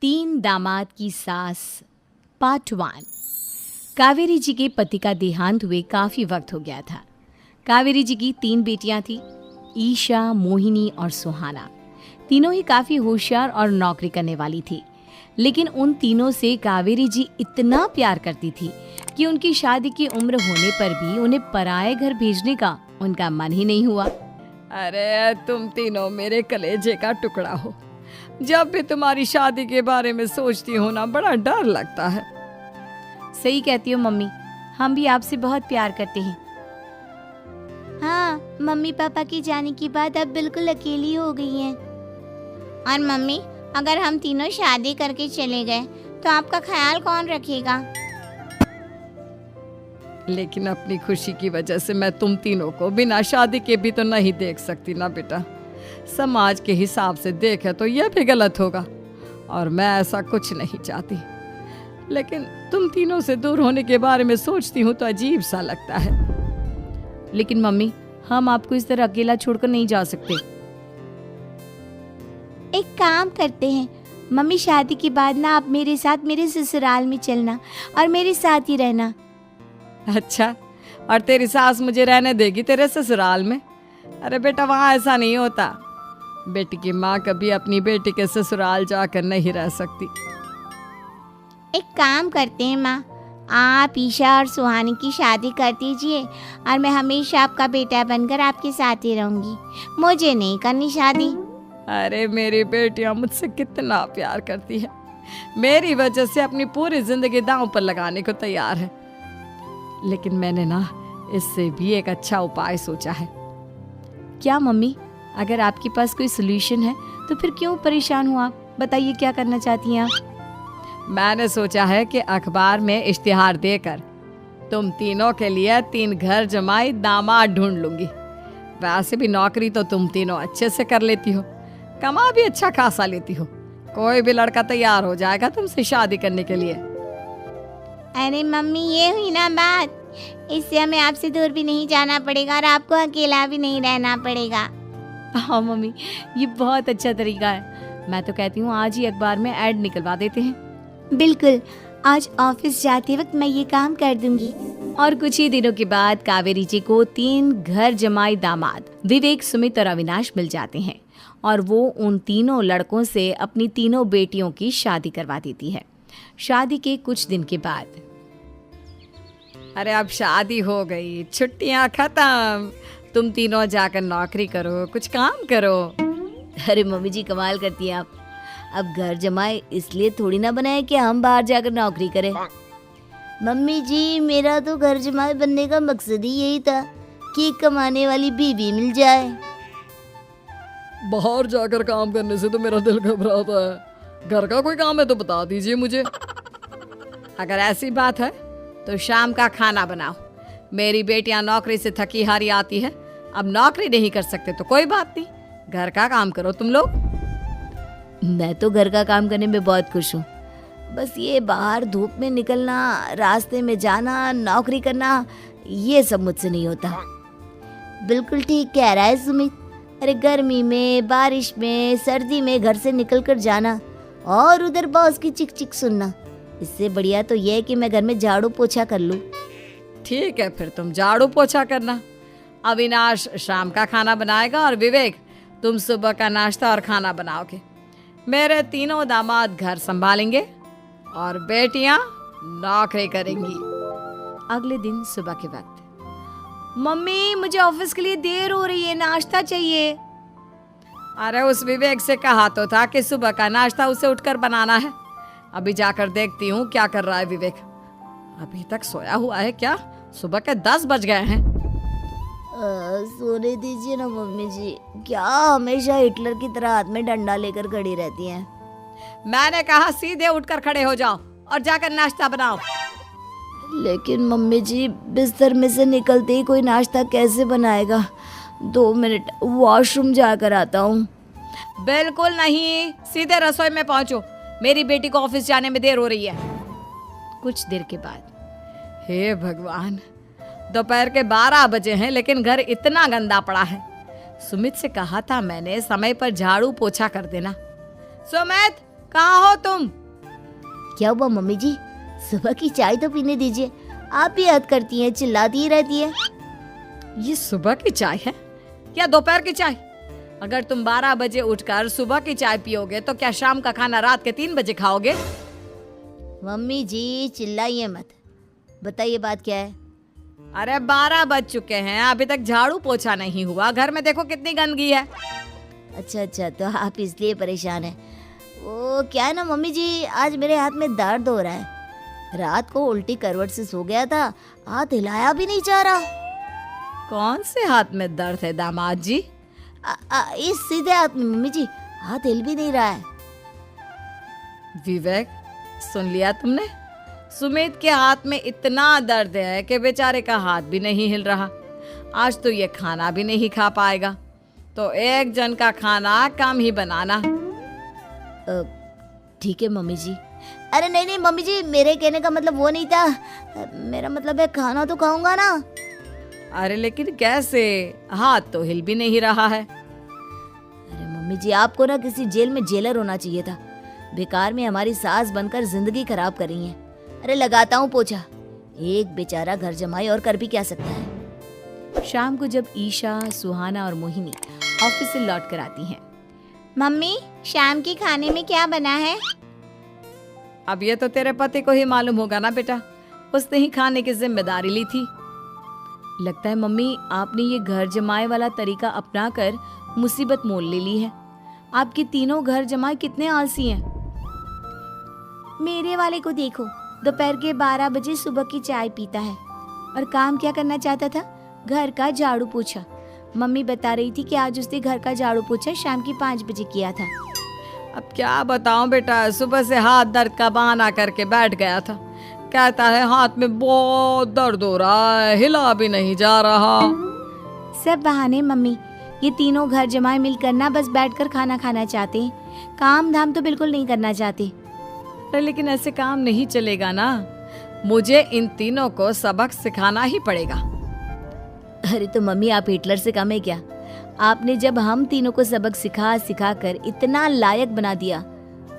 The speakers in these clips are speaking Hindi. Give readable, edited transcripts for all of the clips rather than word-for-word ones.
तीन दामाद की सास पार्ट 1। कावेरी जी के पति का देहांत हुए काफ़ी वक्त हो गया था। कावेरी जी की 3 बेटियां थीं, ईशा, मोहिनी और सुहाना। तीनों ही काफ़ी होशियार और नौकरी करने वाली थी, लेकिन उन तीनों से कावेरी जी इतना प्यार करती थी कि उनकी शादी की उम्र होने पर भी उन्हें पराए घर भेजने का उनका मन ही नहीं हुआ। अरे तुम तीनों मेरे कलेजे का टुकड़ा हो। जब भी तुम्हारी शादी के बारे में सोचती हूँ ना, बड़ा डर लगता है। सही कहती हो मम्मी, हम भी आपसे बहुत प्यार करते हैं। हाँ, मम्मी पापा के जाने के बाद अब बिल्कुल अकेली हो गई हैं। और मम्मी, अगर हम तीनों शादी करके चले गए तो आपका ख्याल कौन रखेगा? लेकिन अपनी खुशी की वजह से मैं तुम तीनों को बिना शादी के भी तो नहीं देख सकती ना बेटा। समाज के हिसाब से देखे तो यह भी गलत होगा और मैं ऐसा कुछ नहीं चाहती। लेकिन तुम तीनों से दूर होने के बारे में सोचती हूँ तो अजीब सा लगता है। लेकिन मम्मी, हम आपको इस तरह अकेला छोड़कर नहीं जा सकते। एक काम करते हैं मम्मी, शादी के बाद ना आप मेरे साथ मेरे ससुराल में चलना और मेरे साथ ही रहना। अच्छा, और तेरी सास मुझे रहने देगी तेरे ससुराल में? अरे बेटा, वहाँ ऐसा नहीं होता। बेटी की माँ कभी अपनी बेटी के ससुराल जाकर नहीं रह सकती। एक काम करते हैं माँ, आप ईशा और सुहानी की शादी कर दीजिए और मैं हमेशा आपका बेटा बनकर आपके साथ ही रहूंगी। मुझे नहीं करनी शादी। अरे मेरी बेटियां मुझसे कितना प्यार करती है, मेरी वजह से अपनी पूरी जिंदगी दांव पर लगाने को तैयार है। लेकिन मैंने ना इससे भी एक अच्छा उपाय सोचा है। क्या मम्मी? अगर आपके पास कोई सोल्यूशन है तो फिर क्यों परेशान हो आप? बताइए, क्या करना चाहती हैं आप? मैंने सोचा है कि अखबार में इश्तिहार देकर तुम तीनों के लिए 3 घर जमाई दामाद ढूंढ लूंगी। वैसे भी नौकरी तो तुम तीनों अच्छे से कर लेती हो, कमा भी अच्छा खासा लेती हो। कोई भी लड़का तैयार हो जाएगा तुमसे शादी करने के लिए। अरे मम्मी, ये हुई ना बात। इससे हमें आपसे दूर भी नहीं जाना पड़ेगा और आपको अकेला भी नहीं रहना पड़ेगा। हाँ मम्मी, ये बहुत अच्छा तरीका है। मैं तो कहती हूँ आज ही अखबार में ऐड निकलवा देते हैं। बिल्कुल, आज ऑफिस जाते वक्त मैं ये काम कर दूंगी। और कुछ ही दिनों के बाद कावेरी जी को 3 घर जमाई दामाद विवेक, सुमित और अविनाश मिल जाते हैं और वो उन तीनों लड़कों से अपनी तीनों बेटियों की शादी करवा देती है। शादी के कुछ दिन के बाद, अरे अब शादी हो गई, छुट्टियां खत्म, तुम तीनों जाकर नौकरी करो, कुछ काम करो। अरे मम्मी जी, कमाल करती हैं आप। अब घर जमाए इसलिए थोड़ी ना बनाए कि हम बाहर जाकर नौकरी करें। मम्मी जी, मेरा तो घर जमाई बनने का मकसद ही यही था कि कमाने वाली बीवी मिल जाए। बाहर जाकर काम करने से तो मेरा दिल घबराता है। घर का कोई काम है तो बता दीजिए मुझे। अगर ऐसी बात है तो शाम का खाना बनाओ। मेरी बेटियां नौकरी से थकी हारी आती है, अब नौकरी नहीं कर सकते तो कोई बात नहीं, घर का काम करो तुम लोग। मैं तो घर का काम करने में बहुत खुश हूँ, बस ये बाहर धूप में निकलना, रास्ते में जाना, नौकरी करना, ये सब मुझसे नहीं होता। बिल्कुल ठीक कह रहा है सुमित। अरे गर्मी में, बारिश में, सर्दी में घर से निकलकर जाना और उधर बॉस की चिक चिक सुनना, इससे बढ़िया तो ये है कि मैं घर में झाड़ू पोछा कर लूं। ठीक है, फिर तुम झाड़ू पोछा करना। अविनाश शाम का खाना बनाएगा और विवेक तुम सुबह का नाश्ता और खाना बनाओगे। मेरे तीनों दामाद घर संभालेंगे और बेटियां नौकरी करेंगी। अगले दिन सुबह के वक्त, मम्मी मुझे ऑफिस के लिए देर हो रही है, नाश्ता चाहिए। अरे उस विवेक से कहा तो था कि सुबह का नाश्ता उसे उठकर बनाना है। अभी जाकर देखती हूँ क्या कर रहा है विवेक। अभी तक सोया हुआ है क्या? सुबह के 10 बज गए हैं। सोने दीजिए ना मम्मी जी, क्या हमेशा हिटलर की तरह हाथ में डंडा लेकर खड़ी रहती हैं? मैंने कहा सीधे उठकर खड़े हो जाओ और जाकर नाश्ता बनाओ। लेकिन मम्मी जी, बिस्तर में से निकलते ही कोई नाश्ता कैसे बनाएगा? 2 मिनट, वॉशरूम जाकर आता हूँ। बिल्कुल नहीं, सीधे रसोई में पहुंचो, मेरी बेटी को ऑफिस जाने में देर हो रही है। कुछ देर के बाद, हे भगवान, दोपहर के 12 बजे हैं लेकिन घर इतना गंदा पड़ा है। सुमित से कहा था मैंने समय पर झाड़ू पोछा कर देना। सुमित, कहाँ हो तुम? क्या हुआ मम्मी जी, सुबह की चाय तो पीने दीजिए। आप भी याद करती हैं, चिल्लाती ही रहती है। ये सुबह की चाय है या दोपहर की चाय? अगर तुम 12 बजे उठकर सुबह की चाय पियोगे तो क्या शाम का खाना रात के 3 बजे खाओगे? मम्मी जी चिल्लाइए मत, बताइए बात क्या है। अरे 12 बज चुके हैं, अभी तक झाड़ू पोछा नहीं हुआ। घर में देखो कितनी गंदगी है। अच्छा, तो आप इसलिए परेशान हैं। वो क्या है ना मम्मी जी, आज मेरे हाथ में दर्द हो रहा है। रात को उल्टी करवट से सो गया था, हाथ हिलाया भी नहीं जा रहा। कौन से हाथ में दर्द है दामाद जी? इस सीधे हाथ में मम्मी जी, हाथ हिल भी नहीं रहा है। विवेक, सुन लिया तुमने? सुमित के हाथ में इतना दर्द है कि बेचारे का हाथ भी नहीं हिल रहा। आज तो ये खाना भी नहीं खा पाएगा, तो एक जन का खाना कम ही बनाना। ठीक है मम्मी जी। अरे नहीं मम्मी जी, मेरे कहने का मतलब वो नहीं था। मेरा मतलब है खाना तो खाऊंगा ना। अरे लेकिन कैसे? हाथ तो हिल भी नहीं रहा है। अरे मम्मी जी, आपको ना किसी जेल में जेलर होना चाहिए था। बेकार में हमारी सास बनकर जिंदगी खराब कर रही हैं। अरे लगाता हूँ पोछा। एक बेचारा घर जमाई और कर भी क्या सकता है। शाम को जब ईशा, सुहाना और मोहिनी ऑफिस से लौट कर आती हैं। मम्मी, शाम के खाने में क्या बना है? अब ये तो तेरे पति को ही मालूम होगा ना बेटा, उसने ही खाने की जिम्मेदारी ली थी। लगता है मम्मी आपने ये घर जमाए वाला तरीका अपनाकर मुसीबत मोल ले ली है। आपके तीनों घर जमाए कितने आलसी हैं। मेरे वाले को देखो, दोपहर के 12 बजे सुबह की चाय पीता है और काम क्या करना चाहता था? घर का झाड़ू पोछा। मम्मी बता रही थी कि आज उसने घर का झाड़ू पोछा शाम की 5 बजे किया था। अब क्या बताऊं बेटा, सुबह से हाथ दर्द का बहाना करके बैठ गया था। कहता है हाथ में बहुत दर्द हो रहा है, हिला भी नहीं जा रहा। सब बहाने मम्मी। ये तीनों घर जमाए मिलकर ना बस बैठकर खाना खाना चाहते हैं, काम धाम तो बिल्कुल नहीं करना चाहते। अरे लेकिन ऐसे काम नहीं चलेगा ना, मुझे इन तीनों को सबक सिखाना ही पड़ेगा। अरे तो मम्मी, आप हिटलर से कम है क्या? आपने जब हम तीनों को सबक सिखा सिखा कर इतना लायक बना दिया,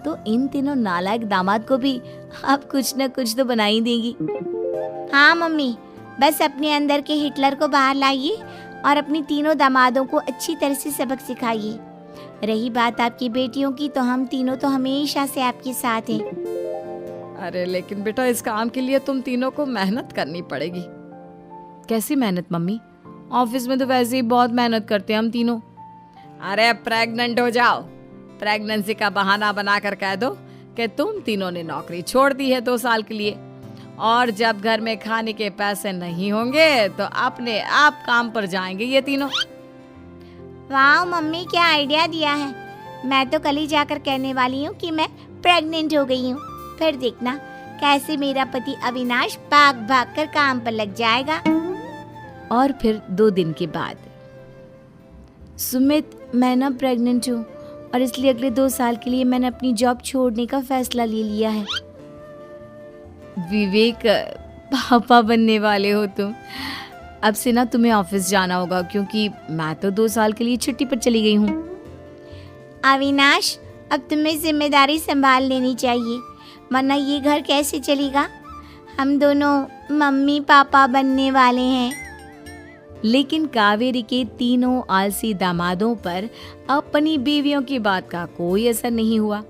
तो इन तीनों नालायक दामाद को भी आप कुछ न कुछ तो बना ही देंगी। हाँ मम्मी, बस अपने अंदर के हिटलर को बाहर लाइए और अपनी तीनों दामादों को अच्छी तरह से सबक सिखाइए। रही बात आपकी बेटियों की, तो हम तीनों तो हमेशा से आपके साथ हैं। अरे लेकिन बेटा, इस काम के लिए तुम तीनों को मेहनत करनी पड़ेगी। कैसी मेहनत मम्मी? ऑफिस में तो वैसे ही बहुत मेहनत करते हैं हम तीनों। अरे प्रेग्नेंट हो जाओ, प्रेगनेंसी का बहाना बनाकर कह दो कि तुम तीनों ने नौकरी छोड़ दी है 2 साल के लिए, और जब घर में खाने के पैसे नहीं होंगे तो अपने आप काम पर जाएंगे ये तीनों। वाह मम्मी, क्या आइडिया दिया है। मैं तो कल ही जाकर कहने वाली हूँ कि मैं प्रेग्नेंट हो गई हूँ। फिर देखना कैसे मेरा पति अविनाश भाग भाग कर काम पर लग जाएगा। और फिर 2 दिन के बाद, सुमित, मैं ना प्रेग्नेंट हूँ और इसलिए अगले 2 साल के लिए मैंने अपनी जॉब छोड़ने का फैसला ले लिया है। विवेक, पापा बनने वाले हो तुम। अब से ना तुम्हें ऑफिस जाना होगा, क्योंकि मैं तो 2 साल के लिए छुट्टी पर चली गई हूँ। अविनाश, अब तुम्हें जिम्मेदारी संभाल लेनी चाहिए, वरना ये घर कैसे चलेगा। हम दोनों मम्मी पापा बनने वाले हैं। लेकिन कावेरी के तीनों आलसी दामादों पर अपनी बीवियों की बात का कोई असर नहीं हुआ।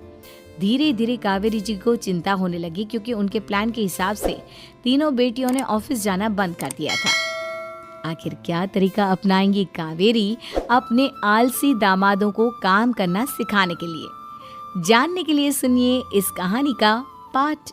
धीरे धीरे कावेरी जी को चिंता होने लगी, क्योंकि उनके प्लान के हिसाब से तीनों बेटियों ने ऑफिस जाना बंद कर दिया था। आखिर क्या तरीका अपनाएंगी कावेरी अपने आलसी दामादों को काम करना सिखाने के लिए? जानने के लिए सुनिए इस कहानी का पार्ट